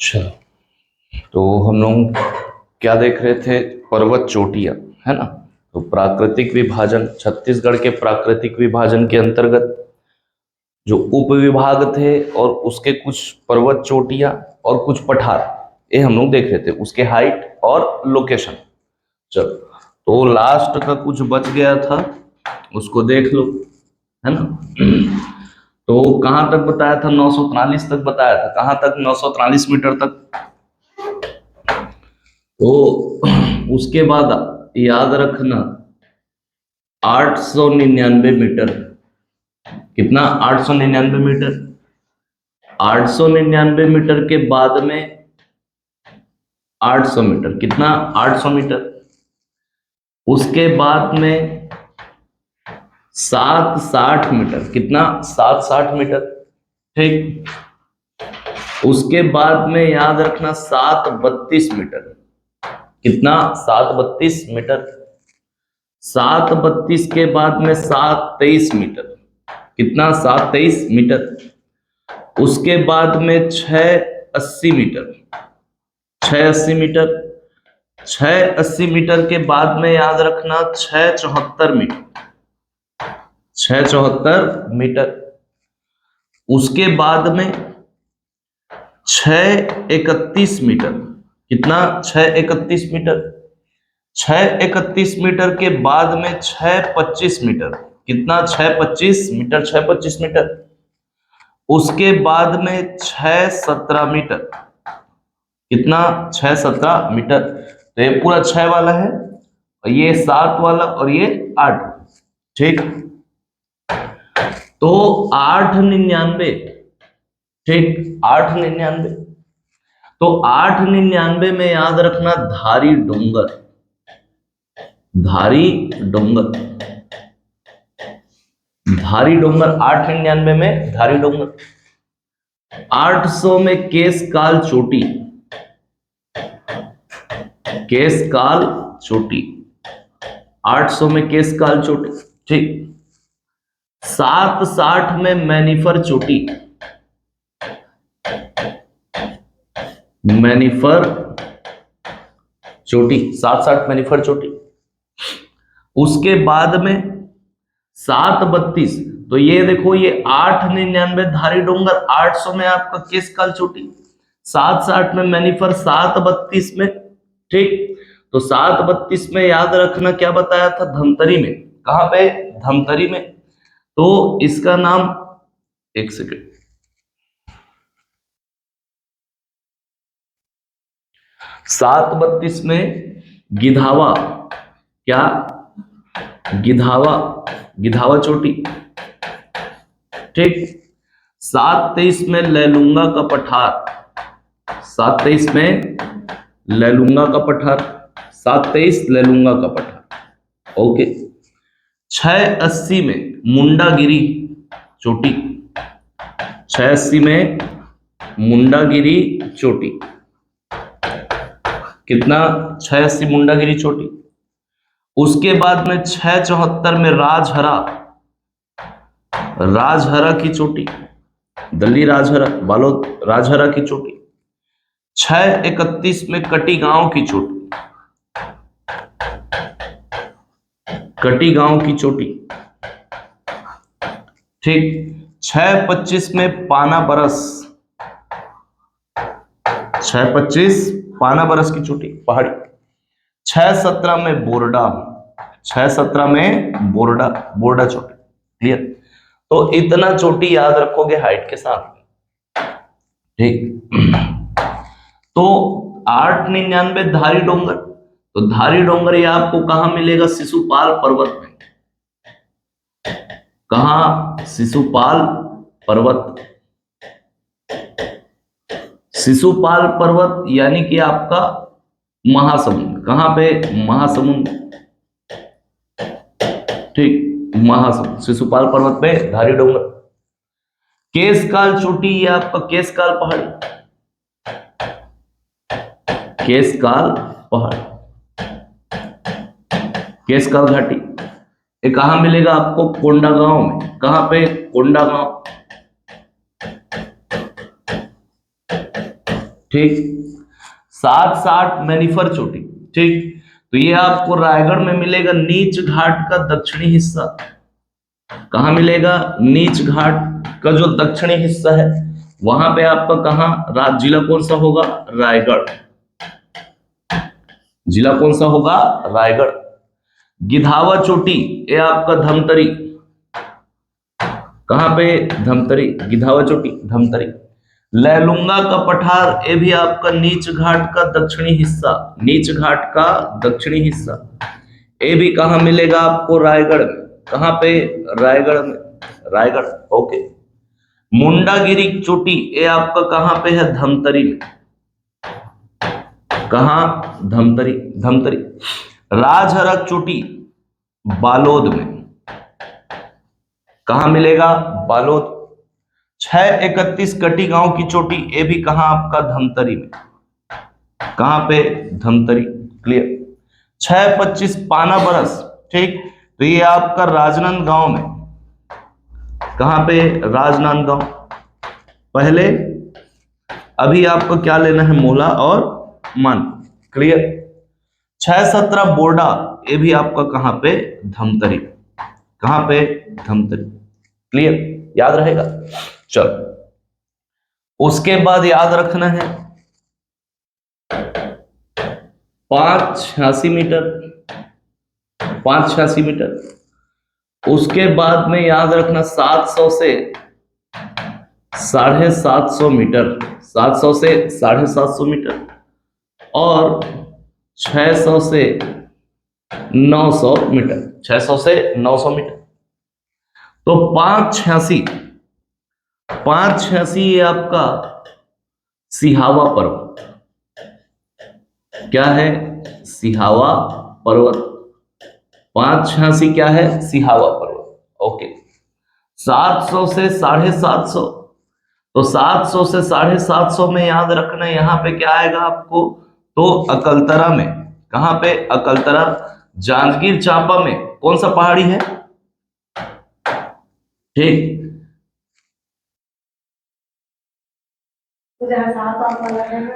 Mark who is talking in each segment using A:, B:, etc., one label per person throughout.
A: अच्छा, तो हम लोग क्या देख रहे थे? पर्वत चोटियां, है ना। तो प्राकृतिक विभाजन, छत्तीसगढ़ के प्राकृतिक विभाजन के अंतर्गत जो उप विभाग थे और उसके कुछ पर्वत चोटियां और कुछ पठार, ये हम लोग देख रहे थे, उसके हाइट और लोकेशन। चलो, तो लास्ट का कुछ बच गया था, उसको देख लो, है ना। तो कहाँ तक बताया था? 943 तक बताया था। कहाँ तक? 943 मीटर तक। तो उसके बाद याद रखना 899 मीटर। कितना? 899 मीटर। 899 मीटर के बाद में 800 मीटर। कितना? 800 मीटर। उसके बाद में 760 मीटर। कितना? 760 मीटर। ठीक। उसके बाद में याद रखना 732 मीटर। कितना? 732 मीटर। 732 के बाद में 723 मीटर। कितना? 723 मीटर। उसके बाद में 680 मीटर। 680 मीटर। 680 मीटर के बाद में याद रखना 674 मीटर। 674 मीटर। उसके बाद में 631 मीटर। कितना? 631 मीटर। 631 मीटर के बाद में 625 मीटर। कितना? 625 मीटर। 625 मीटर। उसके बाद में 617 मीटर। कितना? 617 मीटर। तो ये पूरा 6 वाला है, और ये 7 वाला, और ये 8। ठीक। तो 899। ठीक, 899। तो 899 में याद रखना धारी डोंगर। धारी डोंगर। धारी डोंगर 899 में धारी डोंगर। 800 में केशकाल चोटी। केशकाल चोटी। 800 में केशकाल चोटी। ठीक। 760 में मैनिफर चोटी। मैनिफर चोटी। 760 मैनिफर चोटी। उसके बाद में 732। तो ये देखो, ये 899 धारी डोंगर, 800 में आपका केशकाल चोटी, 760 में मैनिफर, 732 में। ठीक। तो 732 में याद रखना क्या बताया था? धमतरी में। कहां पे? धमतरी में। तो इसका नाम, एक सेकेंड, 732 में गिधावा। क्या? गिधावा। गिधावा चोटी। ठीक। 723 में लैलूंगा का पठार। 723 में लैलूंगा का पठार। 723 लैलूंगा का पठार। ओके। 680 में मुंडागिरी चोटी। 680 में मुंडागिरी चोटी। कितना? 680 मुंडागिरी चोटी। उसके बाद में 674 में राजहरा। राजहरा की चोटी। दिल्ली राजहरा, बालोद राजहरा की चोटी। 631 में कटी गांव की चोटी। कटी गांव की चोटी। ठीक। 625 में पाना बरस। 625 पाना बरस की चोटी, पहाड़ी। 617 में बोरडा। 617 में बोरडा, बोरडा चोटी। क्लियर? तो इतना चोटी याद रखोगे हाइट के साथ। ठीक। तो 899 धारी डोंगर। तो धारी डोंगर ये आपको कहां मिलेगा? शिशुपाल पर्वत में। कहां? शिशुपाल पर्वत। शिशुपाल पर्वत यानी कि आपका महासमुंद। कहां पे? महासमुंद। ठीक, महासमुंद, शिशुपाल पर्वत पे धारी डोंगर। केशकाल चोटी, ये आपका केशकाल पहाड़ी। केशकाल पहाड़, केशकाल घाटी। ये कहां मिलेगा आपको? कोंडागांव में। कहां पे? कोंडागांव। ठीक। 760 मैनिफर चोटी। ठीक, तो ये आपको रायगढ़ में मिलेगा, नीच घाट का दक्षिणी हिस्सा। कहां मिलेगा? नीच घाट का जो दक्षिणी हिस्सा है वहां पे आपका कहां जिला कौन सा होगा? रायगढ़। जिला कौन सा होगा? रायगढ़। गिधावा चोटी ये आपका धमतरी। कहां पे? धमतरी। गिधावा चोटी धमतरी। लैलूंगा का पठार ये भी आपका नीच घाट का दक्षिणी हिस्सा। नीच घाट का दक्षिणी हिस्सा ये भी कहां मिलेगा आपको? रायगढ़ में। कहां पे? रायगढ़ में। रायगढ़। ओके। मुंडागिरी चोटी ये आपका कहां पे है? धमतरी में। कहां? धमतरी। धमतरी। राजहरक चोटी बालोद में। कहां मिलेगा? बालोद। 631 कटी गांव की चोटी ये भी कहां? आपका धमतरी में। कहां पे? धमतरी। क्लियर। 625 पाना बरस। ठीक, तो ये आपका राजनांदगांव में। कहां पे? राजनांदगांव। पहले अभी आपको क्या लेना है? मोला और मान। क्लियर। 617 बोर्डा ये भी आपका कहां पे? धमतरी। कहां पे? धमतरी। क्लियर, याद रहेगा। चलो उसके बाद याद रखना है 586 मीटर। 586 मीटर। उसके बाद में याद रखना 700 से 750 मीटर। 700 से 750 मीटर। और 600 से 900 मीटर। 600 से 900 मीटर। तो 586 ये आपका सिहावा पर्वत। क्या है? सिहावा पर्वत। 586 क्या है? सिहावा पर्वत। ओके। 700 से 750, तो 700 से 750 में याद रखना यहां पे क्या आएगा आपको? तो अकलतरा में। कहां पे? अकलतरा। जांजगीर चांपा में कौन सा पहाड़ी है? ठीक,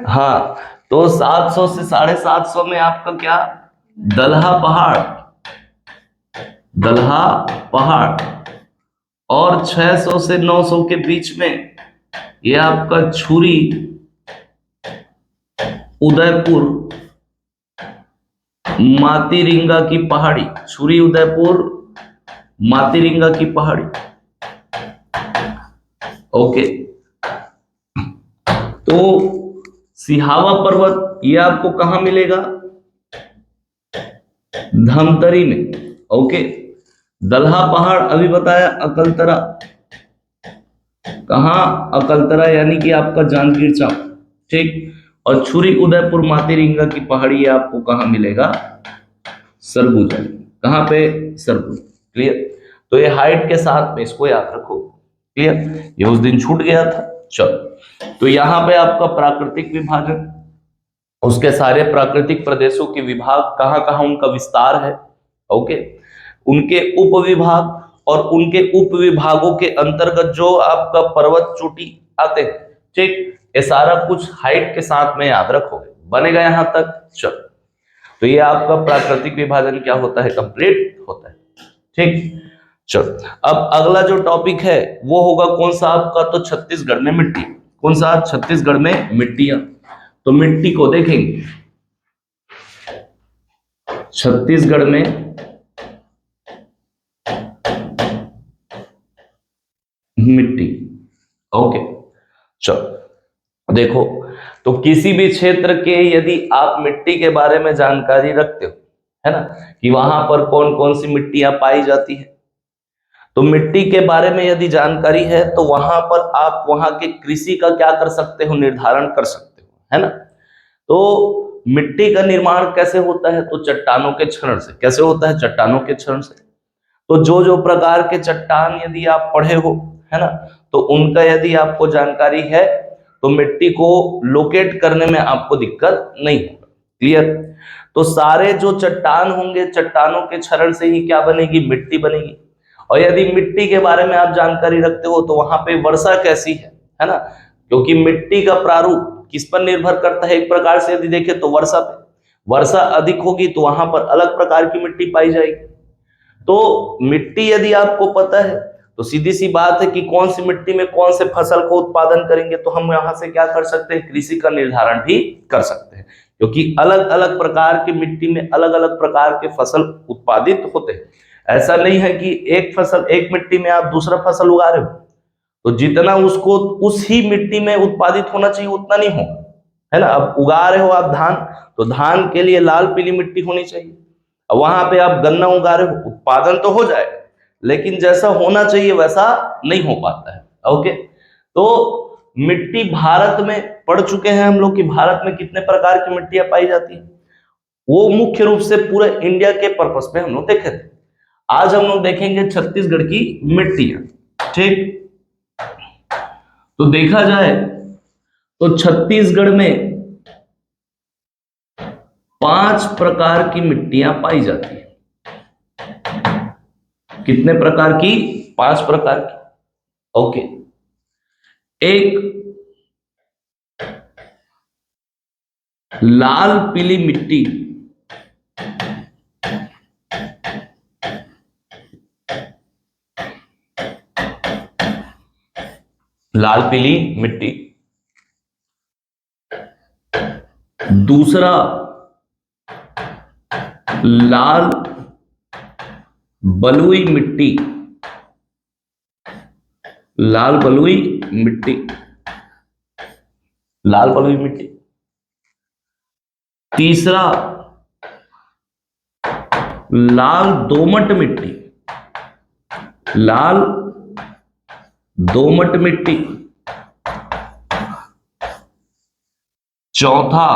A: हाँ, तो 700 से 750 में आपका क्या? दलहा पहाड़। दलहा पहाड़। और 600 से 900 के बीच में ये आपका छुरी उदयपुर मातीरिंगा की पहाड़ी। छुरी उदयपुर मातीरिंगा की पहाड़ी। ओके। तो सिहावा पर्वत ये आपको कहां मिलेगा? धमतरी में। ओके। दलहा पहाड़ अभी बताया अकलतरा। कहां? अकलतरा, यानी कि आपका जांजगीर चांपा। ठीक। और छुरी उदयपुर मातीरिंगा की पहाड़ी ये आपको कहां मिलेगा? सरगुजा। कहां पे? सरगुजा। क्लियर। तो ये हाइट के साथ में इसको याद रखो। क्लियर, ये उस दिन छूट गया था। चलो, तो यहां पे आपका प्राकृतिक विभाजन, उसके सारे प्राकृतिक प्रदेशों के विभाग कहां कहां उनका विस्तार है। ओके। उनके उप विभाग और उनके उप विभागों के अंतर्गत जो आपका पर्वत चोटी आते हैं। ठीक, ये सारा कुछ हाइट के साथ में याद रखोगे। बनेगा यहां तक? चलो, तो ये आपका प्राकृतिक विभाजन क्या होता है? कंप्लीट होता है। ठीक। चलो, अब अगला जो टॉपिक है वो होगा कौन सा आपका? तो छत्तीसगढ़ में मिट्टी। कौन सा? छत्तीसगढ़ में मिट्टियां। तो मिट्टी को देखेंगे। छत्तीसगढ़ में मिट्टी। ओके। चलो देखो, तो किसी भी क्षेत्र के यदि आप मिट्टी के बारे में जानकारी रखते हो, है ना, कि वहां पर कौन कौन सी मिट्टियां पाई जाती है, तो मिट्टी के बारे में यदि जानकारी है तो वहां पर आप वहां के कृषि का क्या कर सकते हो? निर्धारण कर सकते हो, है ना। तो मिट्टी का निर्माण कैसे होता है? तो चट्टानों के क्षरण से। कैसे होता है? चट्टानों के क्षरण से। तो जो जो प्रकार के चट्टान यदि आप पढ़े हो, है ना, तो उनका यदि आपको जानकारी है तो मिट्टी को लोकेट करने में आपको दिक्कत नहीं होगा। क्लियर। तो सारे जो चट्टान होंगे, चट्टानों के क्षरण से ही क्या बनेगी? मिट्टी बनेगी। और यदि मिट्टी के बारे में आप जानकारी रखते हो तो वहां पे वर्षा कैसी है ना, क्योंकि मिट्टी का प्रारूप किस पर निर्भर करता है? एक प्रकार से यदि देखें तो वर्षा पे। वर्षा अधिक होगी तो वहां पर अलग प्रकार की मिट्टी पाई जाएगी। तो मिट्टी यदि आपको पता है तो सीधी सी बात है कि कौन सी मिट्टी में कौन से फसल को उत्पादन करेंगे, तो हम यहां से क्या कर सकते हैं? कृषि का निर्धारण भी कर सकते हैं, क्योंकि अलग अलग प्रकार की मिट्टी में अलग अलग प्रकार के फसल उत्पादित होते हैं। ऐसा नहीं है कि एक फसल, एक मिट्टी में आप दूसरा फसल उगा रहे हो तो जितना उसको उस ही मिट्टी में उत्पादित होना चाहिए उतना नहीं होगा, है ना। अब उगा रहे हो आप धान, तो धान के लिए लाल पीली मिट्टी होनी चाहिए। अब वहां पे आप गन्ना उगा रहे हो, उत्पादन तो हो जाएगा लेकिन जैसा होना चाहिए वैसा नहीं हो पाता है। ओके, तो मिट्टी भारत में पढ़ चुके हैं हम लोग कि भारत में कितने प्रकार की मिट्टियां पाई जाती है। वो मुख्य रूप से पूरे इंडिया के पर्पस में हम लोग देखे थे। आज हम लोग देखेंगे छत्तीसगढ़ की मिट्टियां। ठीक, तो देखा जाए तो छत्तीसगढ़ में 5 प्रकार की मिट्टियां पाई जाती है। कितने प्रकार की? 5 प्रकार की। ओके, एक लाल पीली मिट्टी, लाल पीली मिट्टी। दूसरा लाल बलुई मिट्टी, लाल बलुई मिट्टी, लाल बलुई मिट्टी। तीसरा लाल दोमट मिट्टी, लाल दोमट मिट्टी। चौथा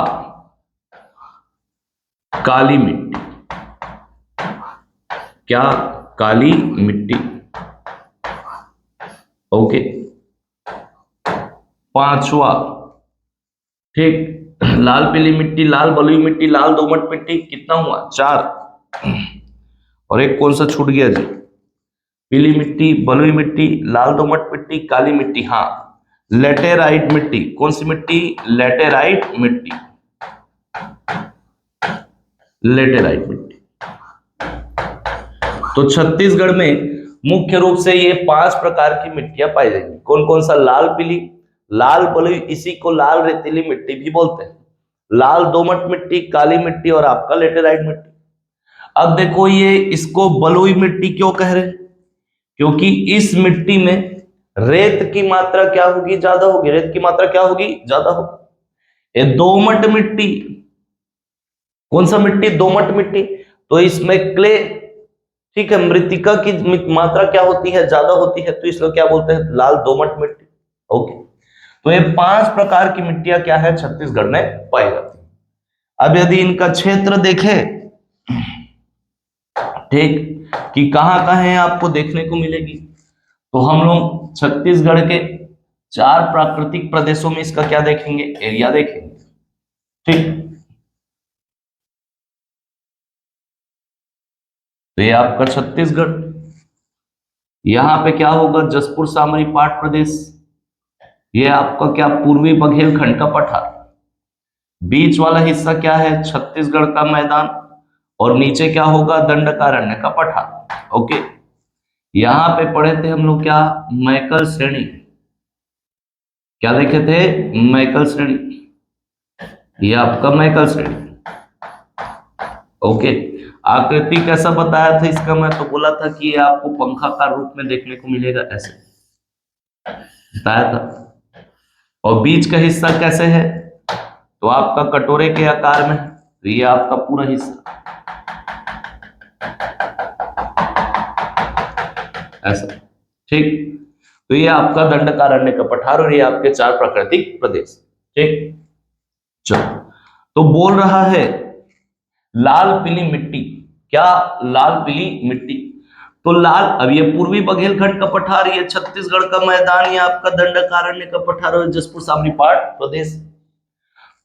A: काली मिट्टी। क्या? काली मिट्टी। ओके, पांचवा, ठीक, लाल पीली मिट्टी, लाल बलुई मिट्टी, लाल दोमट मिट्टी, कितना हुआ? 4। और एक कौन सा छूट गया जी? पीली मिट्टी, बलुई मिट्टी, लाल दोमट मिट्टी, काली मिट्टी। हाँ, लेटेराइट मिट्टी। कौन सी मिट्टी? लेटेराइट मिट्टी, लेटेराइट मिट्टी। तो छत्तीसगढ़ में मुख्य रूप से ये 5 प्रकार की मिट्टियां पाई जाएंगी। कौन कौन सा? लाल पीली, लाल बलुई, इसी को लाल रेतीली मिट्टी भी बोलते हैं, लाल दोमट मिट्टी, काली मिट्टी और आपका लेटेराइट मिट्टी। अब देखो ये इसको बलुई मिट्टी क्यों कह रहे हैं? क्योंकि इस मिट्टी में रेत की मात्रा क्या होगी? ज्यादा होगी। रेत की मात्रा क्या होगी? ज्यादा होगी। ये दोमट मिट्टी, कौन सा मिट्टी? दोमट मिट्टी। तो इसमें क्ले, ठीक है, मृतिका की मात्रा क्या होती है? ज्यादा होती है, तो इसको क्या बोलते हैं? लाल दोमट मिट्टी। ओके, तो ये 5 प्रकार की मिट्टियां क्या है? छत्तीसगढ़ में पाई जाती है। अब यदि इनका क्षेत्र देखें, ठीक, कि कहां कहां है आपको देखने को मिलेगी, तो हम लोग छत्तीसगढ़ के 4 प्राकृतिक प्रदेशों में इसका क्या देखेंगे? एरिया देखेंगे। ठीक, तो ये आपका छत्तीसगढ़, यहां पे क्या होगा? जसपुर सामरी पाट प्रदेश। ये आपका क्या? पूर्वी बघेलखंड का पठार। बीच वाला हिस्सा क्या है? छत्तीसगढ़ का मैदान। और नीचे क्या होगा? दंडकारण्य का पठार। ओके, यहां पे पढ़े थे हम लोग क्या? मैकल श्रेणी। क्या देखे थे? मैकल श्रेणी। ये आपका मैकल श्रेणी। ओके, आकृति कैसा बताया था इसका? मैं तो बोला था कि ये आपको पंखाकार रूप में देखने को मिलेगा, ऐसे बताया था। और बीच का हिस्सा कैसे है? तो आपका कटोरे के आकार में। तो ये आपका पूरा हिस्सा ऐसा, ठीक। तो ये आपका दंडकारण्य का पठार और ये आपके 4 प्राकृतिक प्रदेश। ठीक, चलो, तो बोल रहा है लाल पीली मिट्टी। क्या? लाल पीली मिट्टी। तो लाल, अब ये पूर्वी बघेलखंड का पठार, ये छत्तीसगढ़ का मैदान, ये आपका दंडकारण्य का पठार और जसपुर सामरी पाट प्रदेश।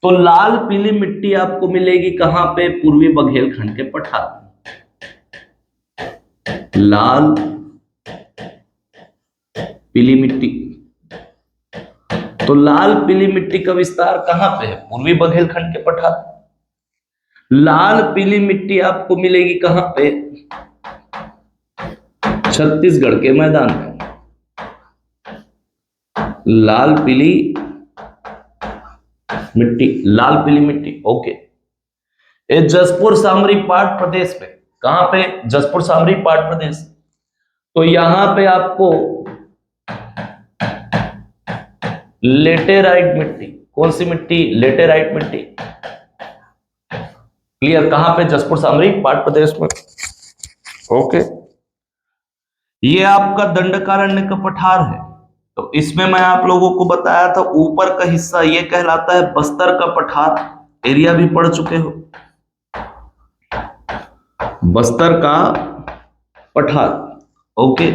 A: तो लाल पीली मिट्टी आपको मिलेगी कहां पे? पूर्वी बघेलखंड के पठार। लाल पीली मिट्टी, तो लाल पीली मिट्टी का विस्तार कहां पे है? पूर्वी बघेलखंड के पठार। लाल पीली मिट्टी आपको मिलेगी कहां पे? छत्तीसगढ़ के मैदान में। लाल पीली मिट्टी, लाल पीली मिट्टी, ओके। ये जसपुर सामरी पाट प्रदेश में, कहां पे? जसपुर सामरी पाट प्रदेश। तो यहां पे आपको लेटेराइट मिट्टी, कौन सी मिट्टी? लेटेराइट मिट्टी। क्लियर? कहां पे? जसपुर सामरी पाट प्रदेश में, ओके। ये आपका दंडकारण्य का पठार है। तो इसमें मैं आप लोगों को बताया था, ऊपर का हिस्सा ये कहलाता है बस्तर का पठार। एरिया भी पढ़ चुके हो, बस्तर का पठार, ओके।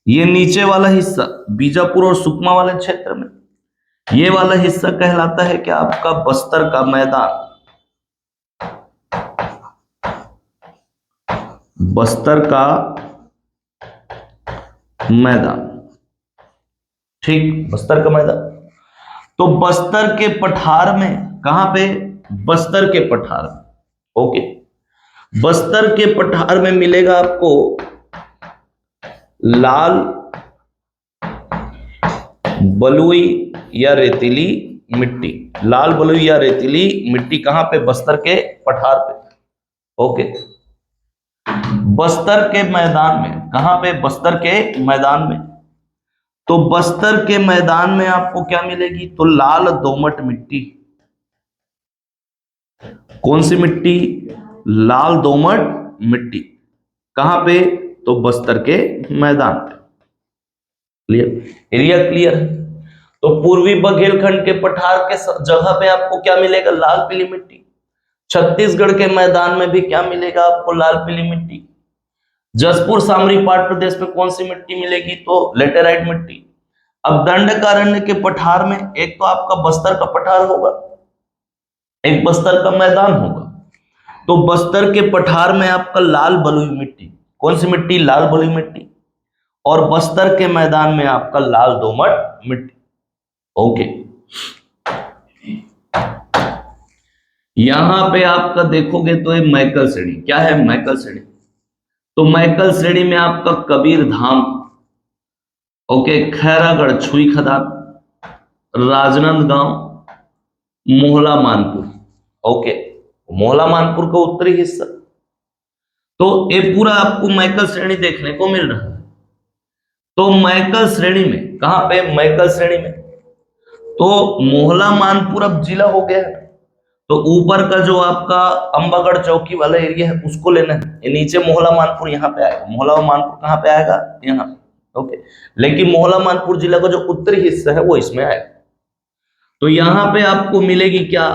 A: ये नीचे वाला हिस्सा बीजापुर और सुकमा वाले क्षेत्र में, ये वाला हिस्सा कहलाता है कि आपका बस्तर का मैदान। बस्तर का मैदान, ठीक, बस्तर का मैदान। तो बस्तर के पठार में, कहां पे? बस्तर के पठार में, ओके। बस्तर के पठार में मिलेगा आपको लाल बलुई या रेतीली मिट्टी। लाल बलुई या रेतीली मिट्टी कहां पे? बस्तर के पठार पे, ओके। बस्तर के मैदान में, कहां पे? बस्तर के मैदान में। तो बस्तर के मैदान में आपको क्या मिलेगी? तो लाल दोमट मिट्टी। कौन सी मिट्टी? लाल दोमट मिट्टी। कहां पे? तो बस्तर के मैदान पे। क्लियर? एरिया क्लियर है? तो पूर्वी बघेलखंड के पठार के जगह पे आपको क्या मिलेगा? लाल पीली मिट्टी। छत्तीसगढ़ के मैदान में भी क्या मिलेगा आपको? लाल पीली मिट्टी। जसपुर सामरी पाट प्रदेश में कौन सी मिट्टी मिलेगी? तो लेटेराइट मिट्टी। अब दंडकारण्य के पठार में एक तो आपका बस्तर का पठार होगा, एक बस्तर का मैदान होगा। तो बस्तर के पठार में आपका लाल बलुई मिट्टी, कौन सी मिट्टी? लाल बलुई मिट्टी। और बस्तर के मैदान में आपका लाल दोमट मिट्टी, ओके। यहां पे आपका देखोगे तो ये मैकल श्रेणी, क्या है? मैकल श्रेणी। तो मैकल श्रेणी में आपका कबीर धाम, ओके, खैरागढ़ छुई खदान, राजनांदगांव, मोहला मानपुर, ओके। मोहला मानपुर का उत्तरी हिस्सा। तो ये पूरा आपको मैकल श्रेणी देखने को मिल रहा है। तो मैकल श्रेणी में, कहां पे? मैकल श्रेणी में। तो मोहला मानपुर अब जिला हो गया है। तो ऊपर का जो आपका अंबागढ़ चौकी वाला एरिया है उसको लेना है। ये नीचे मोहला मानपुर यहाँ पे आएगा। मोहला मानपुर कहाँ पे आएगा? यहाँ, ओके। लेकिन मोहला मानपुर जिला का जो उत्तरी हिस्सा है वो इसमें आएगा। तो यहां पे आपको मिलेगी क्या?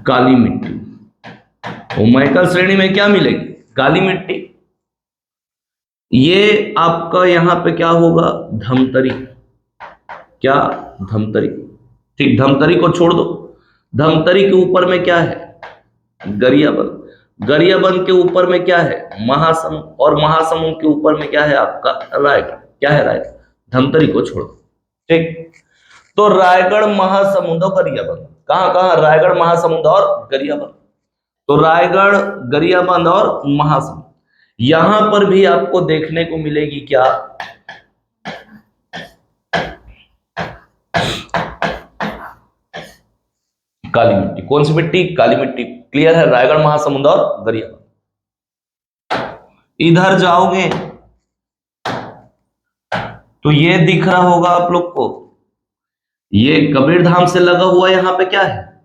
A: काली मिट्टी। तो मैकल श्रेणी में क्या मिलेगी? काली मिट्टी। ये आपका यहां पे क्या होगा? धमतरी। क्या? धमतरी, ठीक। धमतरी को छोड़ दो। धमतरी के ऊपर में क्या है? गरियाबंद। गरियाबंद के ऊपर में क्या है? महासमुंद। और महासमुंद के ऊपर में क्या है आपका? रायगढ़। क्या है? रायगढ़। धमतरी को छोड़ो, ठीक। तो रायगढ़, महासमुंद और गरियाबंद, कहां कहां? रायगढ़, महासमुंद और गरियाबंद। तो रायगढ़, गरियाबंद और महासमुंद, यहां पर भी आपको देखने को मिलेगी क्या? काली मिट्टी। कौन सी मिट्टी? काली मिट्टी। क्लियर है? रायगढ़, महासमुंद और गरियाबंद। इधर जाओगे तो ये दिख रहा होगा आप लोग को, ये कबीरधाम से लगा हुआ यहां पे क्या है?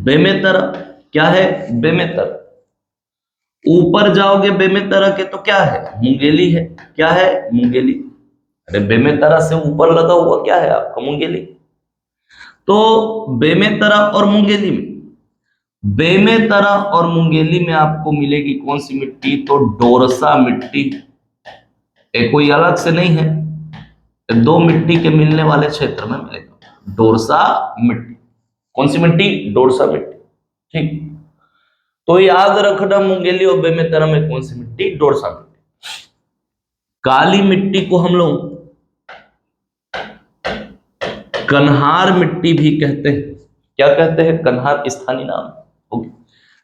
A: बेमेतरा। क्या है? बेमेतरा। ऊपर जाओगे बेमेतरा के तो क्या है? मुंगेली है। क्या है? मुंगेली। अरे बेमेतरा से ऊपर लगा हुआ क्या है आपका? मुंगेली। तो बेमेतरा और मुंगेली में, बेमेतरा और मुंगेली में आपको मिलेगी कौन सी मिट्टी? तो डोरसा मिट्टी। एक कोई अलग से नहीं है, दो मिट्टी के मिलने वाले क्षेत्र में मिलेगा डोरसा मिट्टी। कौन सी मिट्टी? डोरसा मिट्टी, ठीक। तो याद रखना, मुंगेली और बेमेतरा में कौन सी मिट्टी? डोरसा मिट्टी। काली मिट्टी को हम लोग कन्हार मिट्टी भी कहते हैं। क्या कहते हैं? कन्हार स्थानीय नाम। ओके।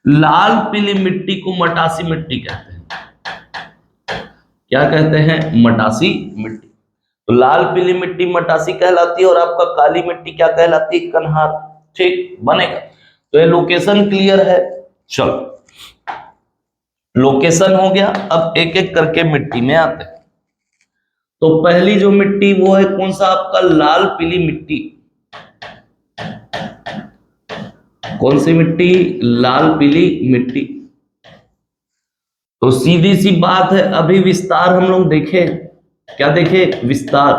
A: लाल पीली मिट्टी को मटासी मिट्टी कहते हैं। क्या कहते हैं? मटासी मिट्टी। तो लाल पीली मिट्टी मटासी कहलाती है और आपका काली मिट्टी क्या कहलाती है? कन्हार। ठीक बनेगा। तो ये लोकेशन क्लियर है। चलो, लोकेशन हो गया। अब एक एक करके मिट्टी में आते हैं। तो पहली जो मिट्टी वो है कौन सा? आपका लाल पीली मिट्टी। कौन सी मिट्टी? लाल पीली मिट्टी। तो सीधी सी बात है, अभी विस्तार हम लोग देखे। क्या देखे? विस्तार।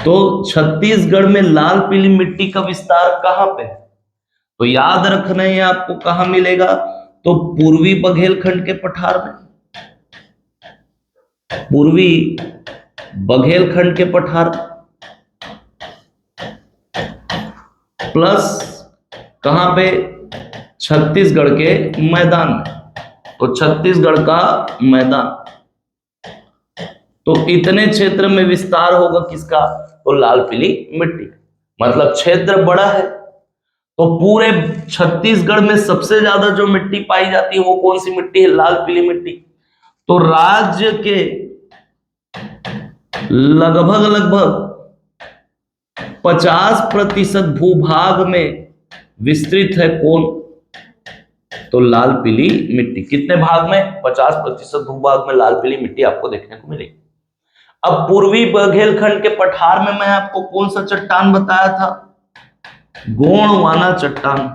A: तो छत्तीसगढ़ में लाल पीली मिट्टी का विस्तार कहां पे है? तो याद रखना है आपको, कहां मिलेगा? तो पूर्वी बघेलखंड के पठार में। पूर्वी बघेलखंड के पठार प्लस कहां पे? छत्तीसगढ़ के मैदान में। तो छत्तीसगढ़ का मैदान। तो इतने क्षेत्र में विस्तार होगा किसका? तो लाल पीली मिट्टी। मतलब क्षेत्र बड़ा है। तो पूरे छत्तीसगढ़ में सबसे ज्यादा जो मिट्टी पाई जाती है वो कौन सी मिट्टी है? लाल पीली मिट्टी। तो राज्य के लगभग 50% भूभाग में विस्तृत है कौन? तो लाल पीली मिट्टी। कितने भाग में? 50% भूभाग में लाल पीली मिट्टी आपको देखने को मिलेगी। अब पूर्वी बघेलखंड के पठार में मैं आपको कौन सा चट्टान बताया था? गोंडवाना चट्टान।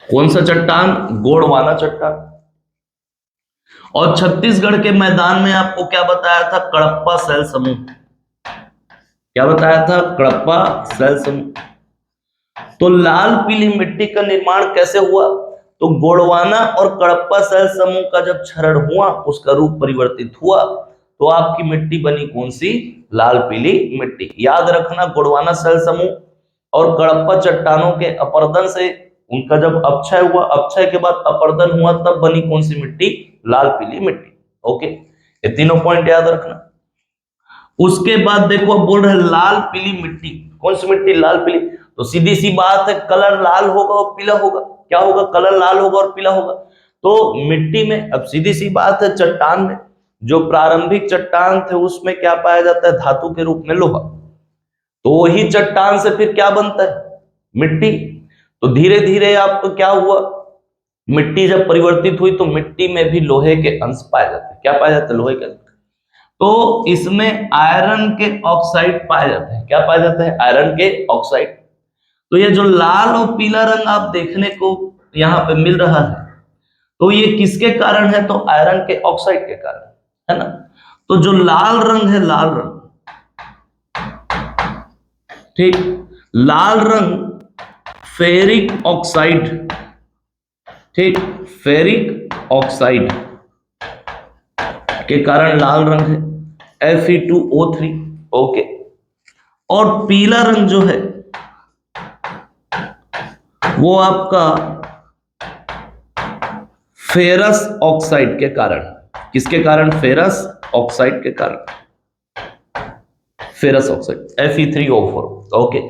A: कौन सा चट्टान? गोंडवाना चट्टान। और छत्तीसगढ़ के मैदान में आपको क्या बताया था? कडप्पा शैल समूह। क्या बताया था? कडप्पा शैल समूह। तो लाल पीली मिट्टी का निर्माण कैसे हुआ? तो गोंडवाना और कडप्पा शैल समूह का जब क्षरण हुआ, उसका रूप परिवर्तित हुआ, तो आपकी मिट्टी बनी कौन सी? लाल पीली मिट्टी। याद रखना, गोंडवाना शैल समूह और कडप्पा चट्टानों के अपरदन से उनका जब अपक्षय हुआ, अपक्षय के बाद अपरदन हुआ, तब बनी कौन सी मिट्टी? लाल पीली मिट्टी। ओके, ये तीनों पॉइंट याद रखना। उसके बाद देखो, अब बोल रहे लाल पीली मिट्टी। कौन सी मिट्टी? लाल पीली। तो सीधी सी बात है, कलर लाल होगा और पीला होगा। क्या होगा? कलर लाल होगा और पीला होगा। तो मिट्टी में, अब सीधी सी बात है, चट्टान में जो प्रारंभिक चट्टान थे उसमें क्या पाया जाता है? धातु के रूप में लोहा। तो वही चट्टान से फिर क्या बनता है? मिट्टी। तो धीरे धीरे आपको क्या हुआ? मिट्टी जब परिवर्तित हुई तो मिट्टी में भी लोहे के अंश पाए जाते हैं। क्या पाए जाते हैं? लोहे के अंश। तो इसमें आयरन के ऑक्साइड पाए जाते हैं। क्या पाए जाते हैं? आयरन के ऑक्साइड। तो ये जो लाल और पीला रंग आप देखने को यहाँ पे मिल रहा है, तो ये किसके कारण है? तो आयरन के ऑक्साइड के कारण, है ना। तो जो लाल रंग है, लाल रंग, ठीक, लाल रंग फेरिक ऑक्साइड, ठीक, फेरिक ऑक्साइड के कारण लाल रंग है, Fe2O3। ओके। और पीला रंग जो है वो आपका फेरस ऑक्साइड के कारण। किसके कारण? फेरस ऑक्साइड के कारण। Ferrous oxide Fe3O4। ओके।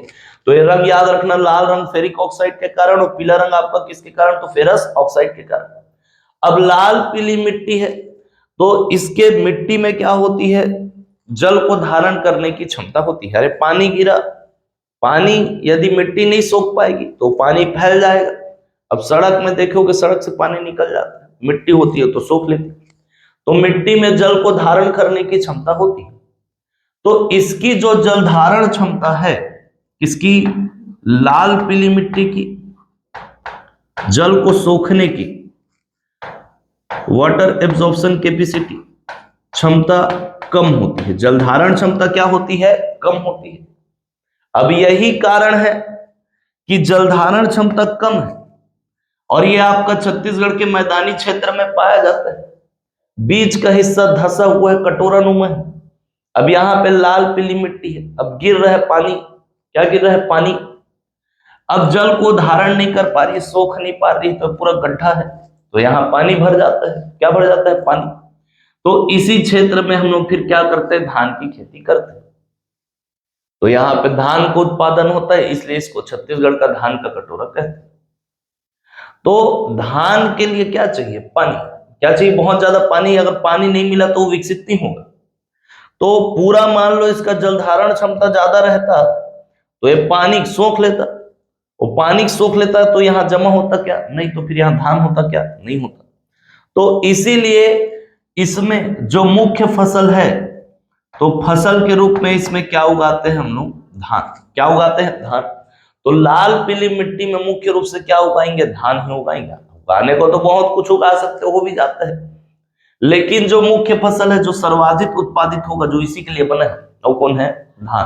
A: तो ये रंग याद रखना, लाल रंग फेरिक ऑक्साइड के कारण और पीला रंग आपका किसके कारण? तो फेरस ऑक्साइड के कारण। अब लाल पीली मिट्टी है, तो इसके मिट्टी में क्या होती है? जल को धारण करने की क्षमता होती है। अरे पानी गिरा, पानी यदि मिट्टी नहीं सोख पाएगी तो पानी फैल जाएगा। अब सड़क में देखोगे, सड़क से पानी निकल जाता है, मिट्टी होती है तो सोख लेती है। तो मिट्टी में जल को धारण करने की क्षमता होती है। तो इसकी जो जल धारण क्षमता है, किसकी? लाल पीली मिट्टी की, जल को सोखने की, वाटर एब्जॉर्प्शन कैपेसिटी, क्षमता कम होती है। जल धारण क्षमता क्या होती है? कम होती है। अब यही कारण है कि जल धारण क्षमता कम है और ये आपका छत्तीसगढ़ के मैदानी क्षेत्र में पाया जाता है। बीच का हिस्सा धंसा हुआ है, कटोरानुमा है। अब यहाँ पे लाल पीली मिट्टी है, अब गिर रहा है पानी। क्या गिर रहा है? पानी। अब जल को धारण नहीं कर पा रही, सोख नहीं पा रही, तो पूरा गड्ढा है, तो यहाँ पानी भर जाता है। क्या भर जाता है? पानी। तो इसी क्षेत्र में हम लोग फिर क्या करते हैं? धान की खेती करते हैं। तो यहाँ पे धान का उत्पादन होता है, इसलिए इसको छत्तीसगढ़ का धान का कटोरा कहते हैं। तो धान के लिए क्या चाहिए? पानी। क्या चाहिए? बहुत ज्यादा पानी। अगर पानी नहीं मिला तो वो विकसित नहीं होगा। तो पूरा मान लो इसका जल धारण क्षमता ज्यादा रहता तो ये पानी सोख लेता, वो पानी सोख लेता तो यहां जमा होता क्या? नहीं। तो फिर यहां धान होता क्या? नहीं होता। तो इसीलिए इसमें जो मुख्य फसल है, तो फसल के रूप में इसमें क्या उगाते हैं हम लोग? धान। क्या उगाते हैं? धान। तो लाल पीली मिट्टी में मुख्य रूप से क्या उगाएंगे? धान ही उगाएंगे। उगाने को तो बहुत कुछ उगा सकते हो, वो भी जाता है, लेकिन जो मुख्य फसल है, जो सर्वाधिक उत्पादित होगा, जो इसी के लिए बना है, वो कौन है? धान।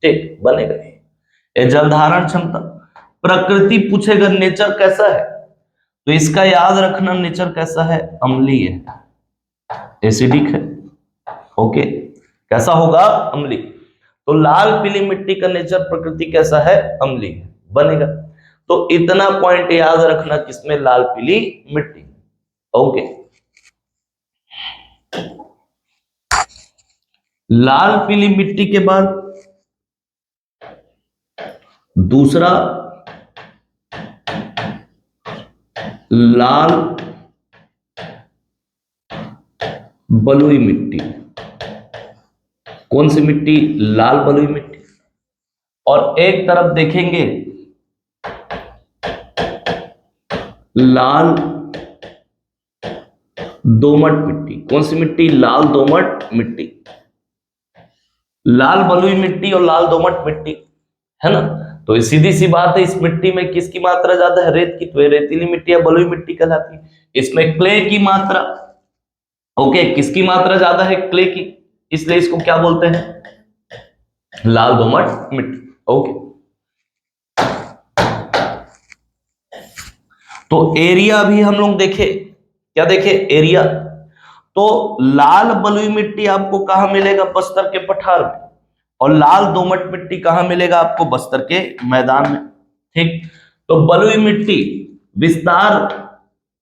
A: ठीक, बनेगा ये जल धारण क्षमता। प्रकृति पूछेगा नेचर कैसा है, तो इसका याद रखना, नेचर कैसा है? अम्लीय है, एसिडिक है। ओके, कैसा होगा? अम्लीय। तो लाल पीली मिट्टी का नेचर प्रकृति कैसा है? अम्लीय है, बनेगा। तो इतना पॉइंट याद रखना किसमें? लाल पीली मिट्टी। ओके, लाल पीली मिट्टी के बाद दूसरा लाल बलुई मिट्टी। कौन सी मिट्टी? लाल बलुई मिट्टी। और एक तरफ देखेंगे लाल दोमट मिट्टी। कौन सी मिट्टी? लाल दोमट मिट्टी। लाल बलुई मिट्टी और लाल दोमट मिट्टी, है ना? तो सीधी सी बात है, इस मिट्टी में किसकी मात्रा ज्यादा है? रेत की। तो ये रेतीली मिट्टी या बलुई मिट्टी कहलाती है। इसमें क्ले की मात्रा, ओके, किसकी मात्रा ज्यादा है? क्ले की, इसलिए इसको क्या बोलते हैं? लाल दोमट मिट्टी। ओके, तो एरिया भी हम लोग देखे, क्या देखे? एरिया। तो लाल बलुई मिट्टी आपको कहां मिलेगा? बस्तर के पठार में। और लाल दोमट मिट्टी कहां मिलेगा आपको? बस्तर के मैदान में। ठीक, तो बलुई मिट्टी विस्तार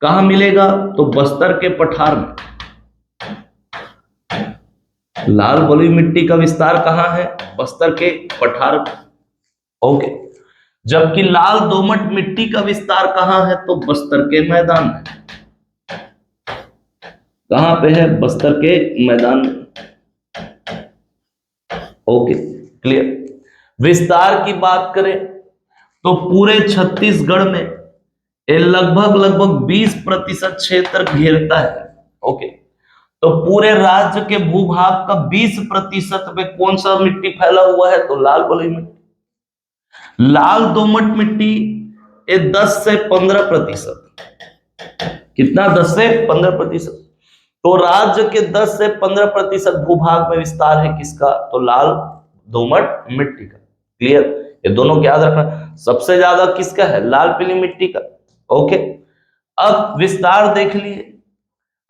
A: कहां मिलेगा? तो बस्तर के पठार में। लाल बलुई मिट्टी का विस्तार कहां है? बस्तर के पठार में। ओके, जबकि लाल दोमट मिट्टी का विस्तार कहां है? तो बस्तर के मैदान में। कहां पे है? बस्तर के मैदान में। Okay, clear. विस्तार की बात करें तो पूरे छत्तीसगढ़ में ये लगभग 20% क्षेत्र घेरता है। ओके, तो पूरे राज्य के भूभाग का 20% में कौन सा मिट्टी फैला हुआ है? तो लाल बलुई मिट्टी। लाल दोमट मिट्टी ये 10 से 15%। कितना? 10 से 15%। तो राज्य के 10 से 15% भूभाग में विस्तार है किसका? तो लाल दोमट मिट्टी का। क्लियर? ये दोनों क्या याद रखना, सबसे ज्यादा किसका है? लाल पीली मिट्टी का। ओके, अब विस्तार देख लिए।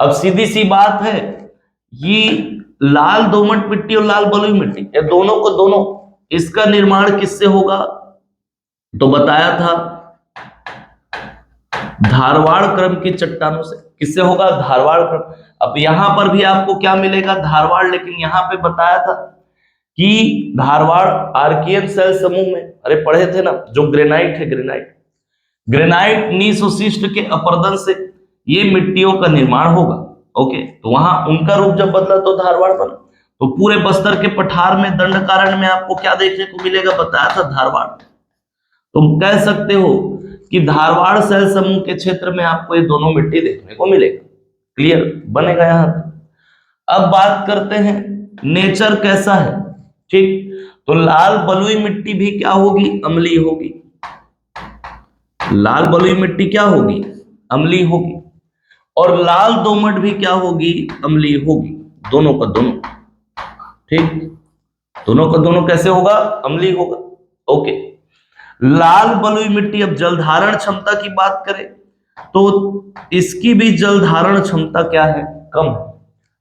A: अब सीधी सी बात है, ये लाल दोमट मिट्टी और लाल बलुई मिट्टी, ये दोनों को दोनों, इसका निर्माण किससे होगा? तो बताया था धारवाड़ क्रम की चट्टानों से। किससे होगा? धारवाड़ क्रम। अब यहां पर भी आपको क्या मिलेगा? धारवाड़। लेकिन यहां पे बताया था कि धारवाड़ आर्कियन सेल समूह में, अरे पढ़े थे ना, जो ग्रेनाइट है, ग्रेनाइट नीस शिष्ट के अपरदन से ये मिट्टियों का निर्माण होगा। ओके, तो वहां उनका रूप जब बदला तो धारवाड़ बना। तो पूरे बस्तर के पठार में, दंडकारण्य में आपको क्या देखने को मिलेगा? बताया था धारवाड़। तुम कह सकते हो कि धारवाड़ सेल समूह के क्षेत्र में आपको ये दोनों मिट्टी देखने को मिलेगा। क्लियर? बनेगा यहां। अब बात करते हैं नेचर कैसा है। ठीक, तो लाल बलुई मिट्टी भी क्या होगी? अम्लीय होगी। लाल बलुई मिट्टी क्या होगी? अम्लीय होगी। और लाल दोमट भी क्या होगी? अम्लीय होगी। दोनों का दोनों। ठीक, दोनों का दोनों कैसे होगा? अम्लीय होगा। ओके, लाल बलुई मिट्टी, अब जल धारण क्षमता की बात करें तो इसकी भी जल धारण क्षमता क्या है? कम है।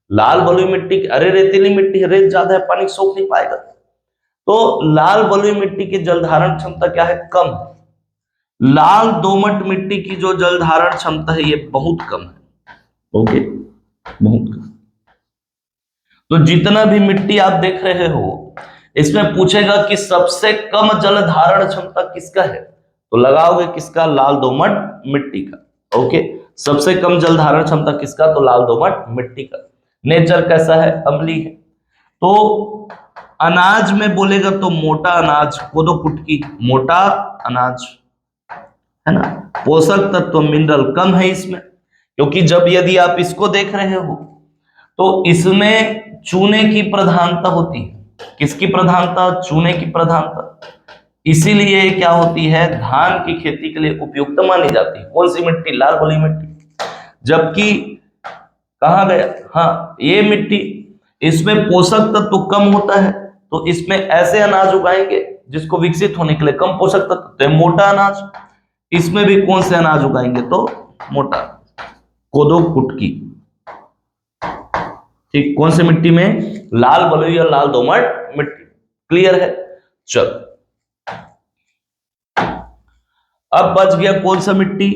A: लाल बलुई मिट्टी, अरे रेतीली मिट्टी है, रेत ज्यादा है, पानी सोख नहीं पाएगा। तो लाल बलुई मिट्टी की जल धारण क्षमता क्या है? कम है। लाल दोमट मिट्टी की जो जल धारण क्षमता है ये बहुत कम है। ओके, बहुत कम। तो जितना भी मिट्टी आप देख रहे हो, इसमें पूछेगा कि सबसे कम जल धारण क्षमता किसका है, तो लगाओगे किसका, लाल दोमट मिट्टी का। ओके, सबसे कम जल धारण क्षमता किसका, तो लाल दोमट मिट्टी का। नेचर कैसा है, अम्लीय है। तो अनाज में बोलेगा तो मोटा अनाज, कोदो कुटकी मोटा अनाज है ना। पोषक तत्व मिनरल कम है इसमें, क्योंकि जब यदि आप इसको देख रहे हो तो इसमें चूने की प्रधानता होती है। किसकी प्रधानता, चूने की प्रधानता। इसीलिए क्या होती है, धान की खेती के लिए उपयुक्त मानी जाती है। कौन सी मिट्टी, लाल बलुई मिट्टी। जबकि कहा गया, हाँ ये मिट्टी, इसमें पोषक तत्व कम होता है, तो इसमें ऐसे अनाज उगाएंगे जिसको विकसित होने के लिए कम पोषक तत्व, तो मोटा अनाज। इसमें भी कौन से अनाज उगाएंगे, तो मोटा, कोदो कुटकी। ठीक, कौन सी मिट्टी में, लाल बलुई और लाल दोमट मिट्टी। क्लियर है। चलो अब बच गया कौन सा मिट्टी,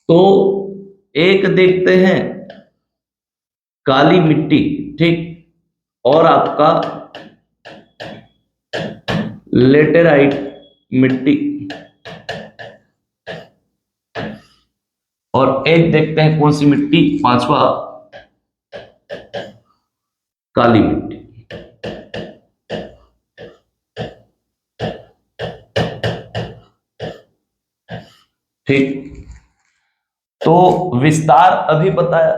A: तो एक देखते हैं काली मिट्टी, ठीक, और आपका लेटेराइट मिट्टी, और एक देखते हैं कौन सी मिट्टी, पांचवा काली मिट्टी। ठीक, तो विस्तार अभी बताया।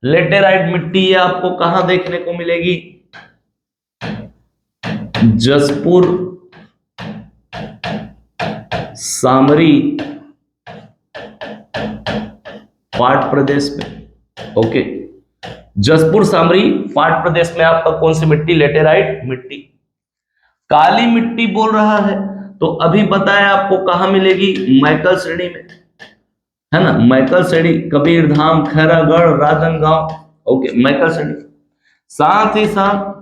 A: लेटेराइट मिट्टी ये आपको कहां देखने को मिलेगी, जसपुर सामरी पाट प्रदेश में। ओके, जसपुर सामरी पाट प्रदेश में आपका कौन सी मिट्टी, लेटेराइट मिट्टी। काली मिट्टी बोल रहा है, तो अभी बताया आपको कहां मिलेगी, मैकल श्रेणी में, है ना। मैकल श्रेणी, कबीरधाम, खैरागढ़, राजनांदगांव। ओके, मैकल श्रेणी। साथ ही साथ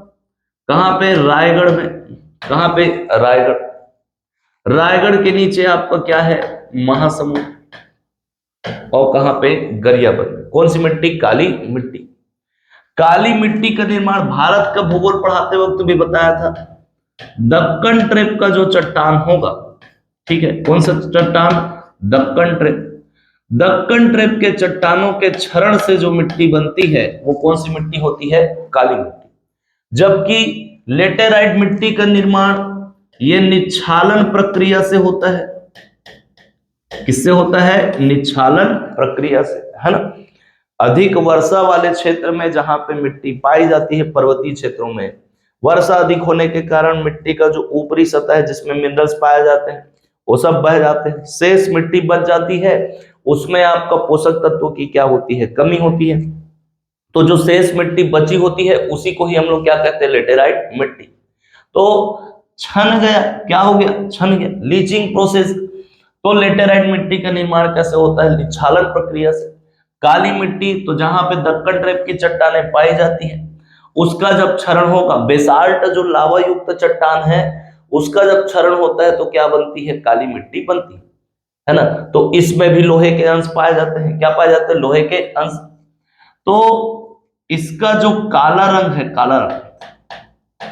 A: कहां पे, रायगढ़ में। कहां पे, रायगढ़। रायगढ़ के नीचे आपका क्या है, महासमुंद। और कहां पे, गरियाबंद। कौन सी मिट्टी, काली मिट्टी। काली मिट्टी का निर्माण, भारत का भूगोल पढ़ाते वक्त भी बताया था, दक्कन ट्रेप का जो चट्टान होगा, ठीक है, कौन सा चट्टान, दक्कन ट्रेप। दक्कन ट्रेप के चट्टानों के क्षरण से जो मिट्टी बनती है वो कौन सी मिट्टी होती है, काली मिट्टी। जबकि लेटेराइट मिट्टी का निर्माण ये निच्छालन प्रक्रिया से होता है। किससे होता है, निच्छालन प्रक्रिया से, है ना। अधिक वर्षा वाले क्षेत्र में जहां पे मिट्टी पाई जाती है, पर्वतीय क्षेत्रों में वर्षा अधिक होने के कारण मिट्टी का जो ऊपरी सतह है जिसमें मिनरल्स पाए जाते हैं वो सब बह जाते हैं, शेष मिट्टी बच जाती है, उसमें आपका पोषक तत्वों की क्या होती है, कमी होती है। तो जो शेष मिट्टी बची होती है उसी को ही हम लोग क्या कहते हैं, लेटेराइट मिट्टी। तो छन गया, क्या हो गया, छन गया, लीचिंग प्रोसेस। तो लेटेराइट मिट्टी का निर्माण कैसे होता है, निच्छालन प्रक्रिया से। काली मिट्टी, तो जहां पे दक्कन ट्रेप की चट्टानें पाई जाती हैं उसका जब क्षरण होगा, बेसाल्ट जो लावा युक्त चट्टान है उसका जब क्षरण होता है तो क्या बनती है, काली मिट्टी बनती है ना। तो इसमें भी लोहे के अंश पाए जाते हैं, क्या पाए जाते हैं, लोहे के अंश। तो इसका जो काला रंग है, काला रंग,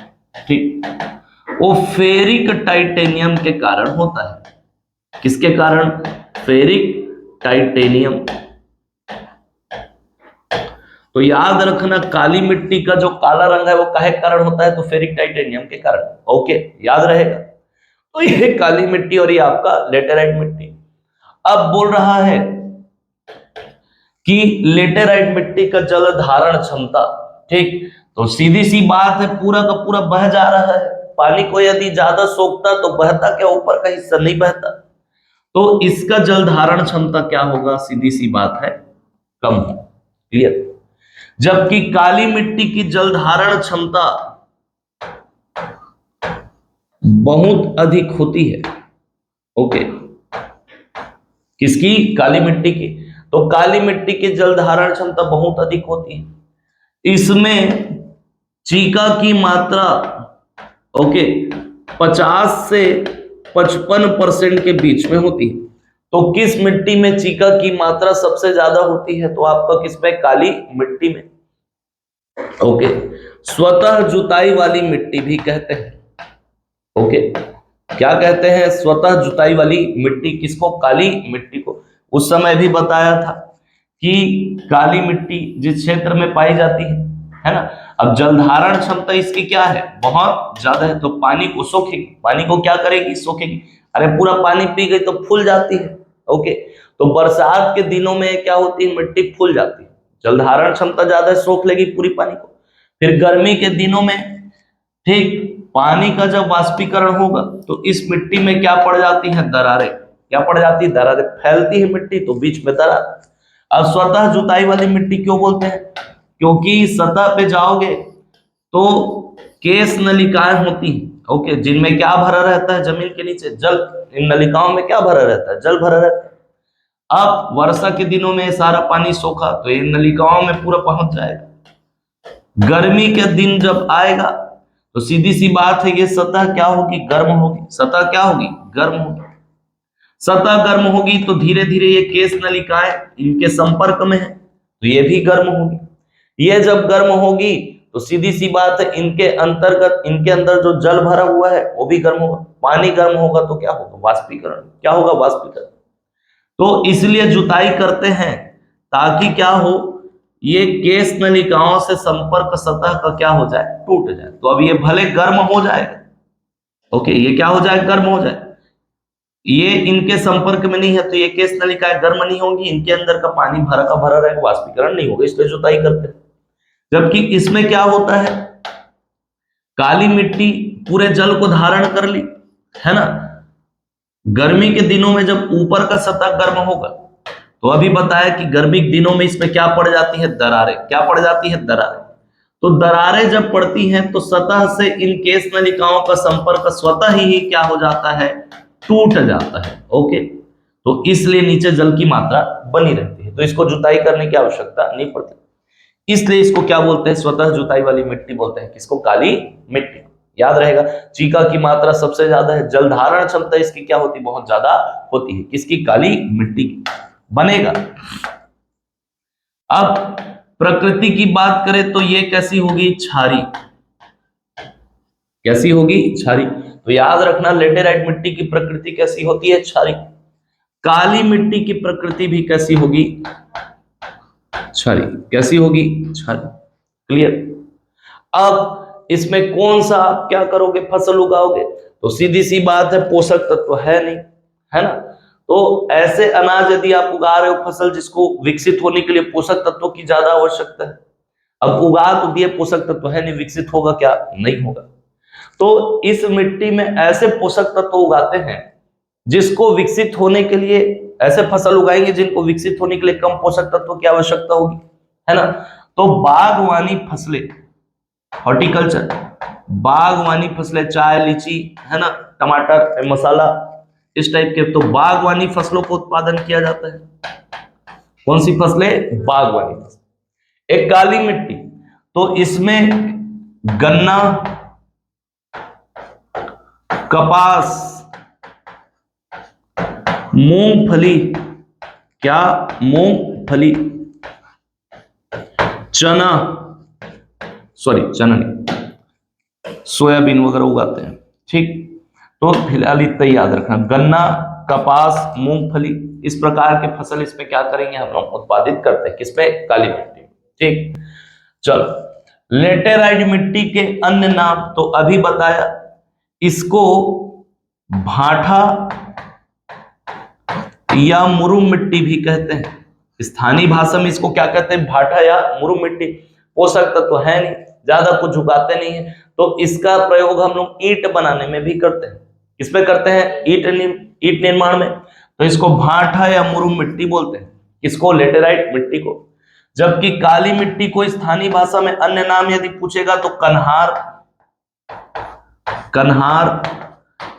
A: ठीक, वो फेरिक टाइटेनियम के कारण होता है। किसके कारण, फेरिक टाइटेनियम। तो याद रखना, काली मिट्टी का जो काला रंग है वो काहे कारण होता है, तो फेरिक टाइटेनियम के कारण। ओके, याद रहेगा। तो ये काली मिट्टी और ये आपका लेटेराइट मिट्टी। अब बोल रहा है कि लेटेराइट मिट्टी का जल धारण क्षमता, ठीक, तो सीधी सी बात है, पूरा का पूरा बह जा रहा है। पानी को यदि ज्यादा सोखता तो बहता क्या, ऊपर का हिस्सा नहीं बहता। तो इसका जल धारण क्षमता क्या होगा, सीधी सी बात है, कम। क्लियर। जबकि काली मिट्टी की जल धारण क्षमता बहुत अधिक होती है। ओके, किसकी, काली मिट्टी की। तो काली मिट्टी की जल धारण क्षमता बहुत अधिक होती है। इसमें चीका की मात्रा, ओके, 50 से 55% के बीच में होती है। तो किस मिट्टी में चीका की मात्रा सबसे ज्यादा होती है, तो आपका किसमें, काली मिट्टी में। ओके, स्वतः जुताई वाली मिट्टी भी कहते हैं। ओके, क्या कहते हैं? स्वतः जुताई वाली मिट्टी किसको? काली मिट्टी को। उस समय भी बताया था कि काली मिट्टी जिस क्षेत्र में पाई जाती है ना, अब जल धारण क्षमता इसकी क्या है? बहुत ज्यादा है, तो पानी को सोखेगी। पानी को क्या करेगी? सोखेगी। अरे पूरा पानी पी गई तो फूल जाती है। ओके, तो बरसात के दिनों में क्या होती है? मिट्टी फूल जाती है, जल धारण क्षमता ज्यादा है, सोख लेगी पूरी पानी को। फिर गर्मी के दिनों में, ठीक, पानी का जब वाष्पीकरण होगा तो इस मिट्टी में क्या पड़ जाती है? दरारें। क्या पड़ जाती है? दरारें। फैलती है मिट्टी तो बीच में दरार। अब स्वतः जुताई वाली मिट्टी क्यों बोलते हैं? क्योंकि सतह पे जाओगे तो केस नलिकाएं होती हैं, ओके, जिनमें क्या भरा रहता है? जमीन के नीचे जल। इन नलिकाओं में क्या भरा रहता है? जल भरा रहता है। अब वर्षा के दिनों में सारा पानी सोखा तो इन नलिकाओं में पूरा पहुंच जाएगा। गर्मी के दिन जब आएगा तो सीधी सी बात है, ये सतह क्या होगी? गर्म होगी। सतह क्या होगी? गर्म होगी। सतह गर्म होगी तो धीरे धीरे ये केस नलिकाएं इनके संपर्क में है तो ये भी गर्म होगी। ये जब गर्म होगी तो सीधी सी बात है, इनके अंतर्गत, इनके अंदर जो जल भरा हुआ है वो भी गर्म होगा। पानी गर्म होगा तो क्या होगा? वाष्पीकरण। क्या होगा? वाष्पीकरण। तो इसलिए जुताई करते हैं ताकि क्या हो? ये केस नलिकाओं से संपर्क सतह का क्या हो जाए? टूट जाए। तो अब ये भले गर्म हो जाएगा, ओके, ये क्या हो जाए? गर्म हो जाए। ये इनके संपर्क में नहीं है तो ये केस नलिकाएं गर्म नहीं होंगी, इनके अंदर का पानी भरा का भरा रहेगा, वाष्पीकरण नहीं होगा, इसलिए जुताई करते हैं। जबकि इसमें क्या होता है? काली मिट्टी पूरे जल को धारण कर ली, है ना। गर्मी के दिनों में जब ऊपर का सतह गर्म होगा तो अभी बताया कि गर्मी के दिनों में इसमें क्या पड़ जाती है? दरारें। क्या पड़ जाती है? दरारें। तो दरारें जब पड़ती हैं तो सतह से इन केस नलिकाओं का संपर्क स्वतः ही क्या हो जाता है? टूट जाता है। ओके, तो इसलिए नीचे जल की मात्रा बनी रहती है, तो इसको जुताई करने की आवश्यकता नहीं पड़ती। इसलिए इसको क्या बोलते हैं? स्वतः जुताई वाली मिट्टी बोलते हैं। किसको? काली मिट्टी। याद रहेगा, चीका की मात्रा सबसे ज्यादा है, जल धारण क्षमता इसकी क्या होती? बहुत ज्यादा होती है। किसकी? काली मिट्टी की बनेगा। अब प्रकृति की बात करें तो ये कैसी होगी? क्षारी। कैसी होगी? क्षारी। तो याद रखना, लेटेराइट मिट्टी की प्रकृति कैसी होती है? क्षारी। काली मिट्टी की प्रकृति भी कैसी होगी? क्षारी। कैसी होगी? क्षारी। क्लियर? अब इसमें कौन सा आप क्या करोगे? फसल उगाओगे। तो सीधी सी बात है, पोषक तत्व है नहीं, है ना। तो ऐसे अनाज यदि आप उगा रहे हो, फसल जिसको विकसित होने के लिए पोषक तत्वों की ज्यादा आवश्यकता है, अब उगा तो दिए, पोषक तत्व है नहीं, विकसित होगा क्या? नहीं होगा। तो इस मिट्टी में ऐसे पोषक तत्व उगाते हैं जिसको विकसित होने के लिए, ऐसे फसल उगाएंगे जिनको विकसित होने के लिए कम पोषक तत्वों की आवश्यकता होगी, है ना। तो बागवानी फसलें, हॉर्टिकल्चर, बागवानी फसलें, चाय, लीची, है ना, टमाटर, मसाला, इस टाइप के, तो बागवानी फसलों को उत्पादन किया जाता है। कौन सी फसलें? बागवानी फसलें। एक काली मिट्टी, तो इसमें गन्ना, कपास, मूंगफली, क्या? मूंगफली, चना, सॉरी चना नहीं, सोयाबीन वगैरह उगाते हैं, ठीक। तो फिलहाल इतना ही याद रखना, गन्ना, कपास, मूंगफली, इस प्रकार के फसल इसमें क्या करेंगे? हम लोग उत्पादित करते हैं। किसमें? काली मिट्टी, ठीक। चलो, लेटेराइट मिट्टी के अन्य नाम तो अभी बताया, इसको भाठा या मुरुम मिट्टी भी कहते हैं। स्थानीय भाषा में इसको क्या कहते हैं? भाठा या मुरुम मिट्टी। पोषक तत्व है नहीं, ज्यादा कुछ उगाते नहीं है, तो इसका प्रयोग हम लोग ईंट बनाने में भी करते हैं। किसमें करते हैं? ईंट निर्माण में। तो इसको भाठा या मुरुम मिट्टी बोलते हैं। किसको? लेटेराइट मिट्टी को। जबकि काली मिट्टी को स्थानीय भाषा में अन्य नाम यदि पूछेगा तो कन्हार, कन्हार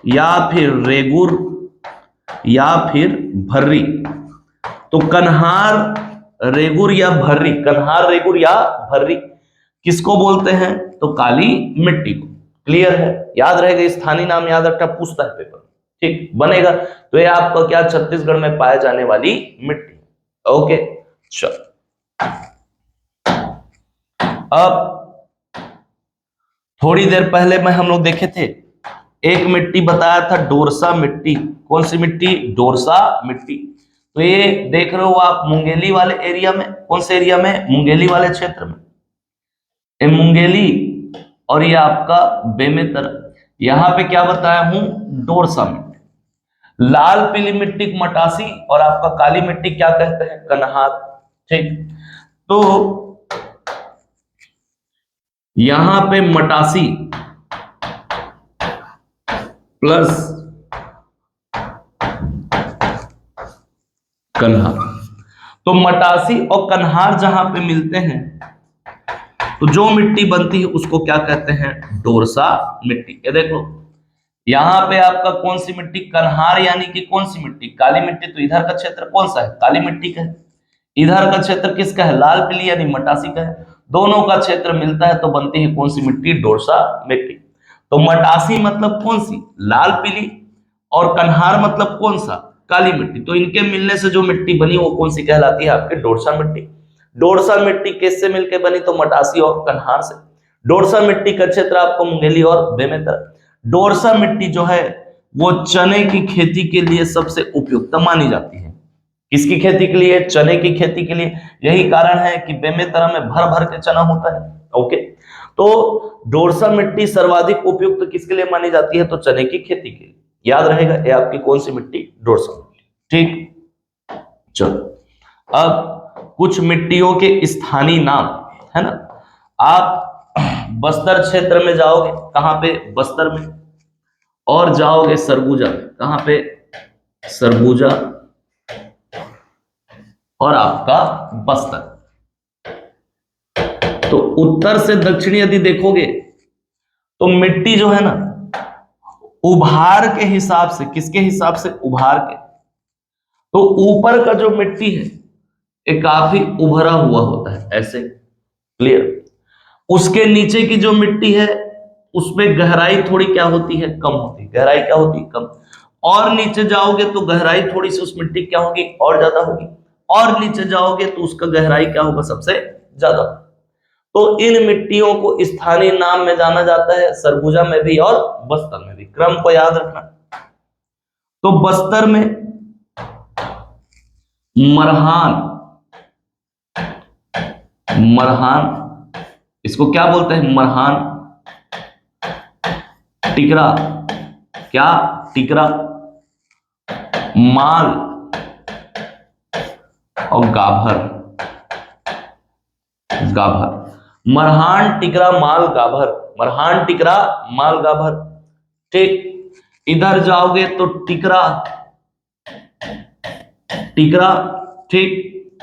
A: या फिर रेगुर या फिर भर्री। तो कन्हार, रेगुर या भर्री, कन्हार, रेगुर या भर्री किसको बोलते हैं? तो काली मिट्टी को। क्लियर है? याद रहेगा, स्थानीय नाम याद रखना, पूछता है पेपर, ठीक, बनेगा। तो ये आपका क्या? छत्तीसगढ़ में पाए जाने वाली मिट्टी। ओके, चलो। अब थोड़ी देर पहले में हम लोग देखे थे, एक मिट्टी बताया था डोरसा मिट्टी। कौन सी मिट्टी? डोरसा मिट्टी। तो ये देख रहे हो आप मुंगेली वाले एरिया में, कौन से एरिया में? मुंगेली वाले क्षेत्र में, ये मुंगेली और ये आपका बेमेतर। यहां पे क्या बताया हूं? डोरसा मिट्टी। लाल पीली मिट्टी को मटासी और आपका काली मिट्टी क्या कहते हैं? कन्हार। ठीक, तो यहां पे मटासी प्लस कन्हार, तो मटासी और कन्हार जहां पे मिलते हैं तो जो मिट्टी बनती है उसको क्या कहते हैं? डोरसा मिट्टी। ये देखो यहां पे आपका कौन सी मिट्टी? कन्हार, यानी कि कौन सी मिट्टी? काली मिट्टी। तो इधर का क्षेत्र कौन सा है? काली मिट्टी का है। इधर का क्षेत्र किसका है? लाल पीली यानी मटासी का है। दोनों का क्षेत्र मिलता है तो बनती है कौन सी मिट्टी? डोरसा मिट्टी। तो मटासी मतलब कौन सी? लाल पीली, और कन्हार मतलब कौन सा? काली मिट्टी। तो इनके मिलने से जो मिट्टी बनी वो कौन सी कहलाती है? आपके डोरसा मिट्टी। डोरसा मिट्टी किससे मिलकर बनी? तो मटासी और कन्हार से। डोरसा मिट्टी का क्षेत्र आपको मुंगेली और बेमेतर। डोरसा मिट्टी जो है वो चने की खेती के लिए सबसे उपयुक्त मानी जाती है। किसकी खेती के लिए? चने की खेती के लिए। यही कारण है कि बेमेतरा में भर भर के चना होता है। ओके, तो डोरसा मिट्टी सर्वाधिक उपयुक्त किसके लिए मानी जाती है? तो चने की खेती के लिए। याद रहेगा ये आपकी कौन सी मिट्टी? डोरसा मिट्टी। ठीक, चलो अब कुछ मिट्टियों के स्थानीय नाम, है ना। आप बस्तर क्षेत्र में जाओगे, कहां पे? बस्तर में। और जाओगे सरगुजा, कहां पे? सरगुजा और आपका बस्तर। तो उत्तर से दक्षिण यदि देखोगे तो मिट्टी जो है ना, उभार के हिसाब से, किसके हिसाब से? उभार के। तो ऊपर का जो मिट्टी है ये काफी उभरा हुआ होता है, ऐसे। क्लियर? उसके नीचे की जो मिट्टी है उसमें गहराई थोड़ी क्या होती है? कम होती है। गहराई क्या होती है? कम। और नीचे जाओगे तो गहराई थोड़ी सी उस मिट्टी क्या होगी? और ज्यादा होगी। और नीचे जाओगे तो उसका गहराई क्या होगा? सबसे ज्यादा। तो इन मिट्टियों को स्थानीय नाम में जाना जाता है, सरगुजा में भी और बस्तर में भी। क्रम को याद रखना। तो बस्तर में मरहान, मरहान, इसको क्या बोलते हैं? मरहान। टिकरा, क्या? टिकरा। माल और गाभर, गाभर। मरहान, टिकरा, माल, गाभर। मरहान, टिकरा, माल, गाभर। ठीक, इधर जाओगे तो टिकरा, टिकरा। ठीक,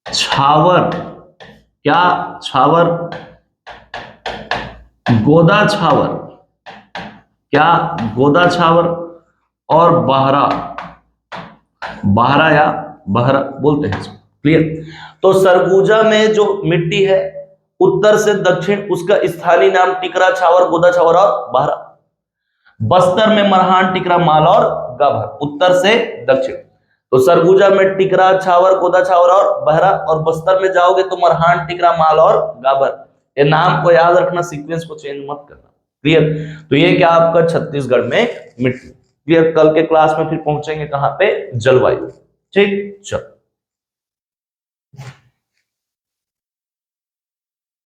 A: छावर, क्या? छावर। गोदा छावर, क्या? गोदा छावर। और बाहरा, बाहरा या बहरा बोलते हैं इसको। क्लियर? तो सरगुजा में जो मिट्टी है उत्तर से दक्षिण, उसका स्थानीय नाम टिकरा, छावर, गोदा छावर और बहरा। बस्तर में मरहान, टिकरा, माल और गाभर, उत्तर से दक्षिण। तो सरगुजा में टिकरा, छावर, गोदा छावर और बहरा, और बस्तर में जाओगे तो मरहान, टिकरा, माल और गाभर। ये नाम को याद रखना, सीक्वेंस को चेंज मत करना। क्लियर? तो ये क्या आपका छत्तीसगढ़ में मिट्टी। क्लियर? कल के क्लास में फिर पहुंचेंगे कहां पे? जलवायु। ठीक, चलो।